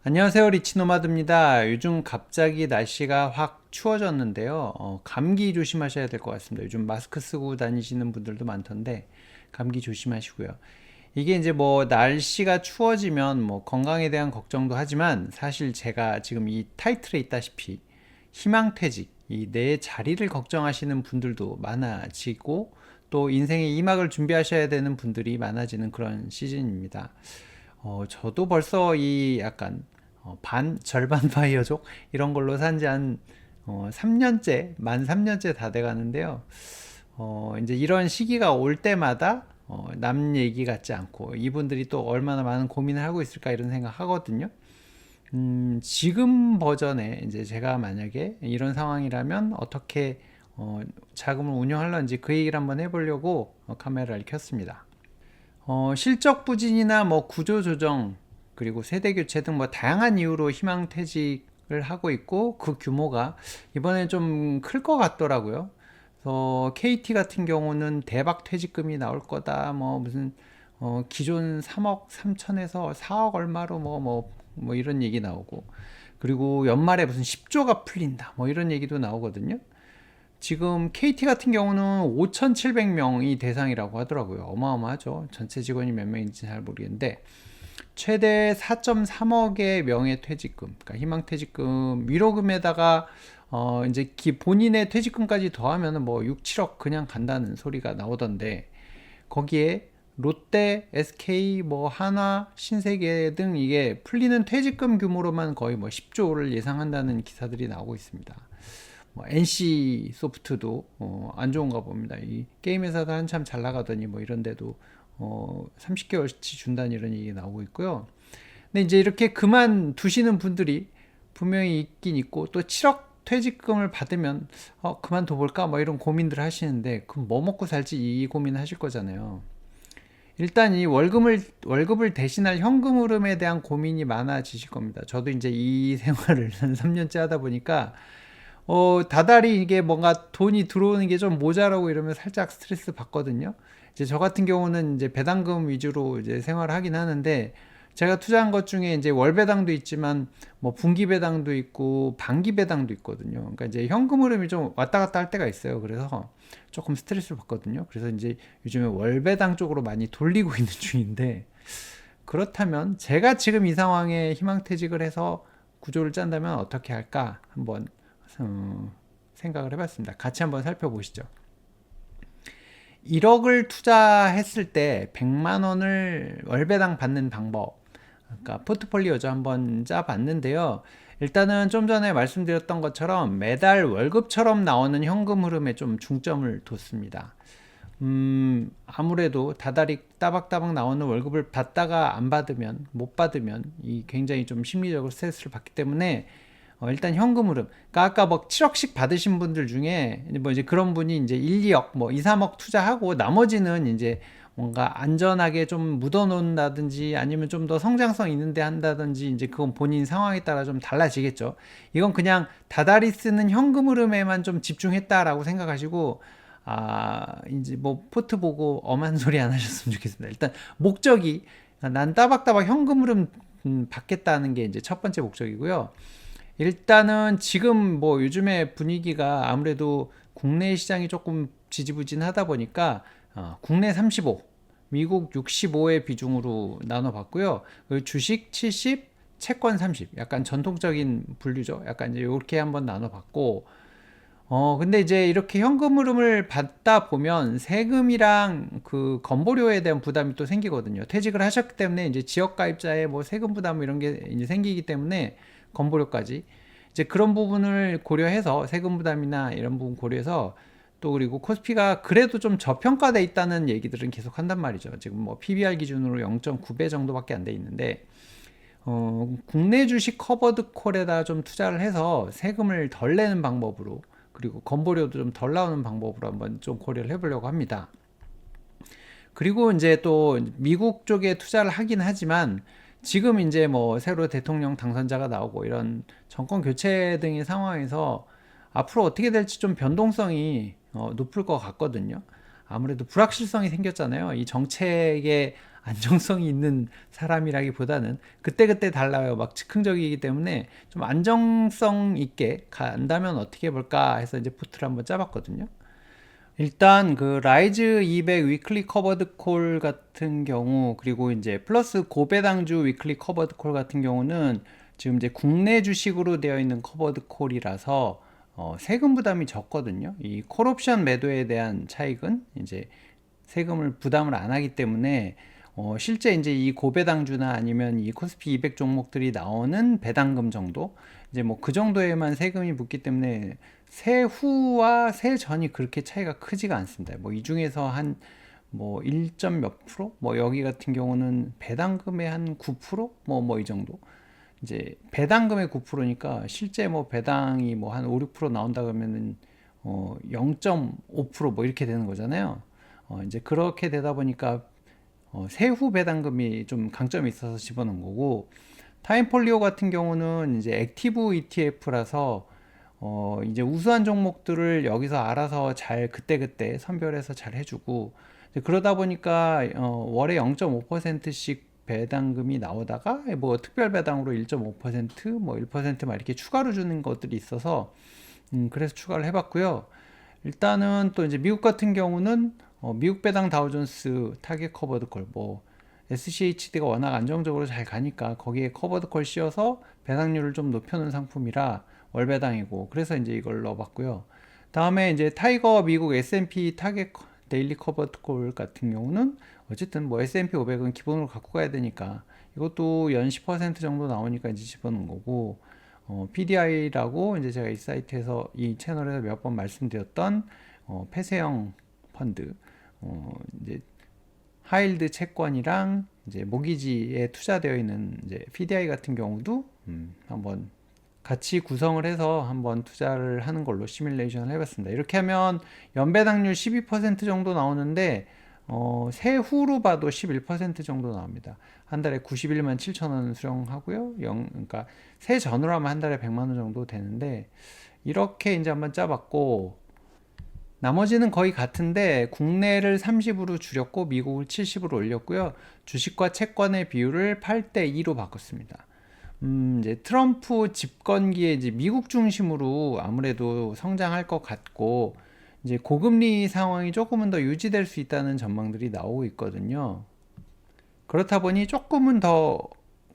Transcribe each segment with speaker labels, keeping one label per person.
Speaker 1: 안녕하세요, 리치노마드입니다. 요즘 갑자기 날씨가 확 추워졌는데요. 감기 조심하셔야 될 것 같습니다. 요즘 마스크 쓰고 다니시는 분들도 많던데 감기 조심하시고요. 이게 이제 뭐 날씨가 추워지면 뭐 건강에 대한 걱정도 하지만 사실 제가 지금 이 타이틀에 있다시피 희망퇴직, 이 내 자리를 걱정하시는 분들도 많아지고 또 인생의 이막을 준비하셔야 되는 분들이 많아지는 그런 시즌입니다. 저도 벌써 이 약간 절반 바이어족 이런 걸로 산지 한 3년째, 만 3년째 다 돼 가는데요. 이제 이런 시기가 올 때마다 남 얘기 같지 않고 이분들이 또 얼마나 많은 고민을 하고 있을까 이런 생각 하거든요. 지금 버전에 이제 제가 만약에 이런 상황이라면 어떻게 자금을 운영할런지 그 얘기를 한번 해보려고 카메라를 켰습니다. 실적 부진이나 뭐 구조 조정 그리고 세대 교체 등 뭐 다양한 이유로 희망퇴직을 하고 있고 그 규모가 이번에 좀 클 것 같더라고요. 그래서 KT 같은 경우는 대박 퇴직금이 나올 거다. 뭐 무슨 기존 3억 3천에서 4억 얼마로 뭐 이런 얘기 나오고 그리고 연말에 무슨 10조가 풀린다. 뭐 이런 얘기도 나오거든요. 지금 KT 같은 경우는 5,700명이 대상이라고 하더라고요. 어마어마하죠. 전체 직원이 몇 명인지 잘 모르겠는데 최대 4.3억의 명예퇴직금, 그러니까 희망퇴직금 위로금에다가 이제 본인의 퇴직금까지 더하면은 뭐 6, 7억 그냥 간다는 소리가 나오던데 거기에 롯데, SK, 뭐 한화, 신세계 등 이게 풀리는 퇴직금 규모로만 거의 뭐 10조를 예상한다는 기사들이 나오고 있습니다. 뭐 NC 소프트도 안 좋은가 봅니다. 이 게임 회사도 한참 잘 나가더니 뭐 이런데도 30개월치 준다는 이런 얘기 나오고 있고요. 근데 이제 이렇게 그만 두시는 분들이 분명히 있긴 있고 또 7억 퇴직금을 받으면 그만둬 볼까 뭐 이런 고민들 하시는데 그럼 뭐 먹고 살지 이 고민 하실 거잖아요. 일단 이 월급을 대신할 현금 흐름에 대한 고민이 많아지실 겁니다. 저도 이제 이 생활을 한 3년째 하다 보니까 다달이 이게 뭔가 돈이 들어오는 게 좀 모자라고 이러면 살짝 스트레스 받거든요. 이제 저 같은 경우는 이제 배당금 위주로 이제 생활을 하긴 하는데 제가 투자한 것 중에 이제 월 배당도 있지만 뭐 분기 배당도 있고 반기 배당도 있거든요. 그러니까 이제 현금 흐름이 좀 왔다 갔다 할 때가 있어요. 그래서 조금 스트레스를 받거든요. 그래서 이제 요즘에 월 배당 쪽으로 많이 돌리고 있는 중인데 그렇다면 제가 지금 이 상황에 희망퇴직을 해서 구조를 짠다면 어떻게 할까 한번 생각을 해봤습니다. 같이 한번 살펴보시죠. 1억을 투자했을 때 100만 원을 월배당 받는 방법, 그러니까 포트폴리오죠. 한번 짜봤는데요. 일단은 좀 전에 말씀드렸던 것처럼 매달 월급처럼 나오는 현금 흐름에 좀 중점을 뒀습니다. 아무래도 다달이 따박따박 나오는 월급을 받다가 안 받으면, 못 받으면, 이 굉장히 좀 심리적으로 스트레스를 받기 때문에 일단 현금 흐름. 그러니까 아까 뭐 7억씩 받으신 분들 중에 뭐 이제 그런 분이 이제 1, 2억, 뭐 2, 3억 투자하고 나머지는 이제 뭔가 안전하게 좀 묻어 놓는다든지 아니면 좀 더 성장성 있는데 한다든지 이제 그건 본인 상황에 따라 좀 달라지겠죠. 이건 그냥 다달이 쓰는 현금 흐름에만 좀 집중했다라고 생각하시고 이제 뭐 포트 보고 엄한 소리 안 하셨으면 좋겠습니다. 일단 목적이 난 따박따박 현금 흐름 받겠다는 게 이제 첫 번째 목적이고요. 일단은 지금 뭐 요즘에 분위기가 아무래도 국내 시장이 조금 지지부진하다 보니까 국내 35, 미국 65의 비중으로 나눠봤고요. 그리고 주식 70, 채권 30, 약간 전통적인 분류죠. 약간 이제 이렇게 한번 나눠봤고, 근데 이제 이렇게 현금 흐름을 받다 보면 세금이랑 그 건보료에 대한 부담이 또 생기거든요. 퇴직을 하셨기 때문에 이제 지역 가입자의 뭐 세금 부담 이런 게 이제 생기기 때문에 건보료까지 이제 그런 부분을 고려해서 세금 부담이나 이런 부분 고려해서 또 그리고 코스피가 그래도 좀 저평가돼 있다는 얘기들은 계속 한단 말이죠. 지금 뭐 PBR 기준으로 0.9배 정도밖에 안 돼 있는데 국내 주식 커버드 콜에다 좀 투자를 해서 세금을 덜 내는 방법으로 그리고 건보료도 좀 덜 나오는 방법으로 한번 좀 고려를 해보려고 합니다. 그리고 이제 또 미국 쪽에 투자를 하긴 하지만 지금 이제 뭐 새로 대통령 당선자가 나오고 이런 정권 교체 등의 상황에서 앞으로 어떻게 될지 좀 변동성이 높을 것 같거든요. 아무래도 불확실성이 생겼잖아요. 이 정책에 안정성이 있는 사람이라기보다는 그때그때 달라요. 막 즉흥적이기 때문에 좀 안정성 있게 간다면 어떻게 해볼까 해서 이제 포트를 한번 짜봤거든요. 일단 그 라이즈 200 위클리 커버드 콜 같은 경우, 그리고 이제 플러스 고배당주 위클리 커버드 콜 같은 경우는 지금 이제 국내 주식으로 되어 있는 커버드 콜이라서 세금 부담이 적거든요. 이 콜옵션 매도에 대한 차익은 이제 세금을 부담을 안 하기 때문에 실제 이제 이 고배당주나 아니면 이 코스피 200 종목들이 나오는 배당금 정도, 이제 뭐 그 정도에만 세금이 붙기 때문에 세후와 세전이 그렇게 차이가 크지가 않습니다. 뭐 이 중에서 한 뭐 1점 몇 프로? 뭐 여기 같은 경우는 배당금의 한 9%? 뭐 이 정도. 이제 배당금의 9%니까 실제 뭐 배당이 뭐 한 5, 6% 나온다 그러면은 0.5%뭐 이렇게 되는 거잖아요. 이제 그렇게 되다 보니까 세후 배당금이 좀 강점이 있어서 집어넣은 거고, 타임폴리오 같은 경우는 이제 액티브 ETF라서 이제 우수한 종목들을 여기서 알아서 잘 그때그때 선별해서 잘 해주고, 그러다 보니까 월에 0.5%씩 배당금이 나오다가 뭐 특별 배당으로 1.5%뭐 1%막 이렇게 추가로 주는 것들이 있어서 그래서 추가를 해봤고요. 일단은 또 이제 미국 같은 경우는 미국 배당 다우존스 타겟 커버드 콜, 뭐 SCHD가 워낙 안정적으로 잘 가니까 거기에 커버드 콜 씌워서 배당률을 좀 높여놓은 상품이라 월배당이고, 그래서 이제 이걸 넣어봤고요. 다음에 이제 타이거 미국 S&P 타겟 데일리 커버드 콜 같은 경우는 어쨌든 뭐 S&P 500은 기본으로 갖고 가야 되니까 이것도 연 10% 정도 나오니까 이제 집어넣은 거고, PDI라고 이제 제가 이 사이트에서 이 채널에서 몇 번 말씀드렸던 폐쇄형 펀드, 이제 하일드 채권이랑 이제 모기지에 투자되어 있는 이제 PDI 같은 경우도 한번 같이 구성을 해서 한번 투자를 하는 걸로 시뮬레이션을 해봤습니다. 이렇게 하면 연배당률 12% 정도 나오는데 세후로 봐도 11% 정도 나옵니다. 한 달에 91만 7천 원 수령하고요. 그러니까 세전으로 하면 한 달에 100만 원 정도 되는데, 이렇게 이제 한번 짜봤고, 나머지는 거의 같은데 국내를 30으로 줄였고 미국을 70으로 올렸고요. 주식과 채권의 비율을 8대 2로 바꿨습니다. 이제 트럼프 집권기에 이제 미국 중심으로 아무래도 성장할 것 같고, 이제 고금리 상황이 조금은 더 유지될 수 있다는 전망들이 나오고 있거든요. 그렇다 보니 조금은 더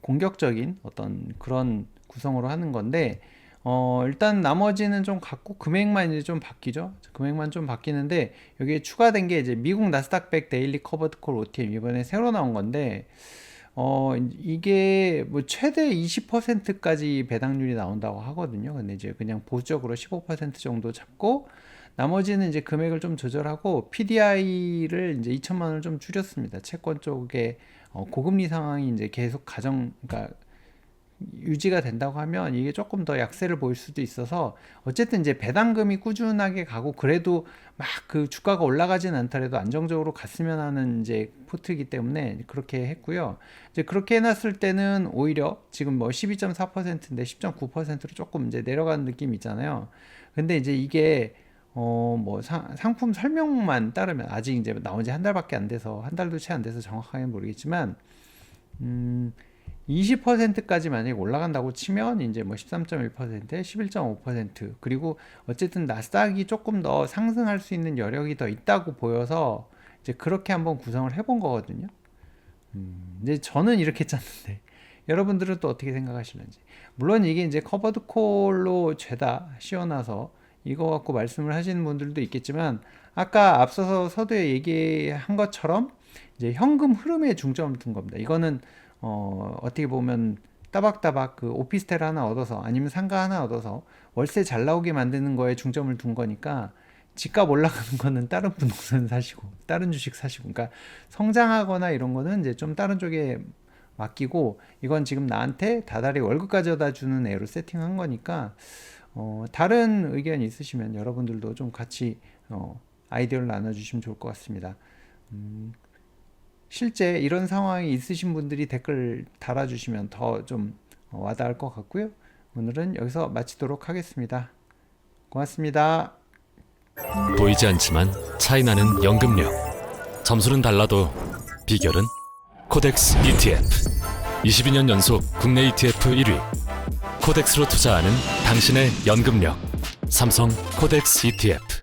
Speaker 1: 공격적인 어떤 그런 구성으로 하는 건데, 일단 나머지는 좀 같고 금액만 이제 좀 바뀌죠. 금액만 좀 바뀌는데, 여기에 추가된 게 이제 미국 나스닥 100 데일리 커버드 콜 OTM 이번에 새로 나온 건데, 이게 뭐 최대 20%까지 배당률이 나온다고 하거든요. 근데 이제 그냥 보수적으로 15% 정도 잡고, 나머지는 이제 금액을 좀 조절하고 PDI를 이제 2천만 원을 좀 줄였습니다. 채권 쪽에 고금리 상황이 이제 계속 그러니까 유지가 된다고 하면 이게 조금 더 약세를 보일 수도 있어서, 어쨌든 이제 배당금이 꾸준하게 가고 그래도 막 그 주가가 올라가진 않더라도 안정적으로 갔으면 하는 이제 포트이기 때문에 그렇게 했고요. 이제 그렇게 해놨을 때는 오히려 지금 뭐 12.4%인데 10.9%로 조금 이제 내려가는 느낌이 있잖아요. 근데 이제 이게 뭐 상품 설명만 따르면, 아직 이제 나온 지 한 달밖에 안 돼서, 한 달도 채 안 돼서 정확하게 모르겠지만 20%까지 만약에 올라간다고 치면 이제 뭐 13.1%에 11.5%, 그리고 어쨌든 나스닥이 조금 더 상승할 수 있는 여력이 더 있다고 보여서 이제 그렇게 한번 구성을 해본 거거든요. 이제 저는 이렇게 짰는데 여러분들은 또 어떻게 생각하실런지. 물론 이게 이제 커버드 콜로 죄다 씌워놔서 이거 갖고 말씀을 하시는 분들도 있겠지만, 아까 앞서서 서두에 얘기한 것처럼 이제 현금 흐름에 중점을 둔 겁니다. 이거는 어떻게 보면 따박따박 그 오피스텔 하나 얻어서 아니면 상가 하나 얻어서 월세 잘 나오게 만드는 거에 중점을 둔 거니까, 집값 올라가는 거는 다른 부동산 사시고 다른 주식 사시고, 그러니까 성장하거나 이런 거는 이제 좀 다른 쪽에 맡기고, 이건 지금 나한테 다달이 월급 가져다 주는 애로 세팅한 거니까, 다른 의견 있으시면 여러분들도 좀 같이 아이디어를 나눠주시면 좋을 것 같습니다. 실제 이런 상황이 있으신 분들이 댓글 달아주시면 더 좀 와닿을 것 같고요. 오늘은 여기서 마치도록 하겠습니다. 고맙습니다.
Speaker 2: 보이지 않지만 차이나는 연금력. 점수는 달라도 비결은 코덱스 ETF. 22년 연속 국내 ETF 1위. 코덱스로 투자하는 당신의 연금력. 삼성 코덱스 ETF.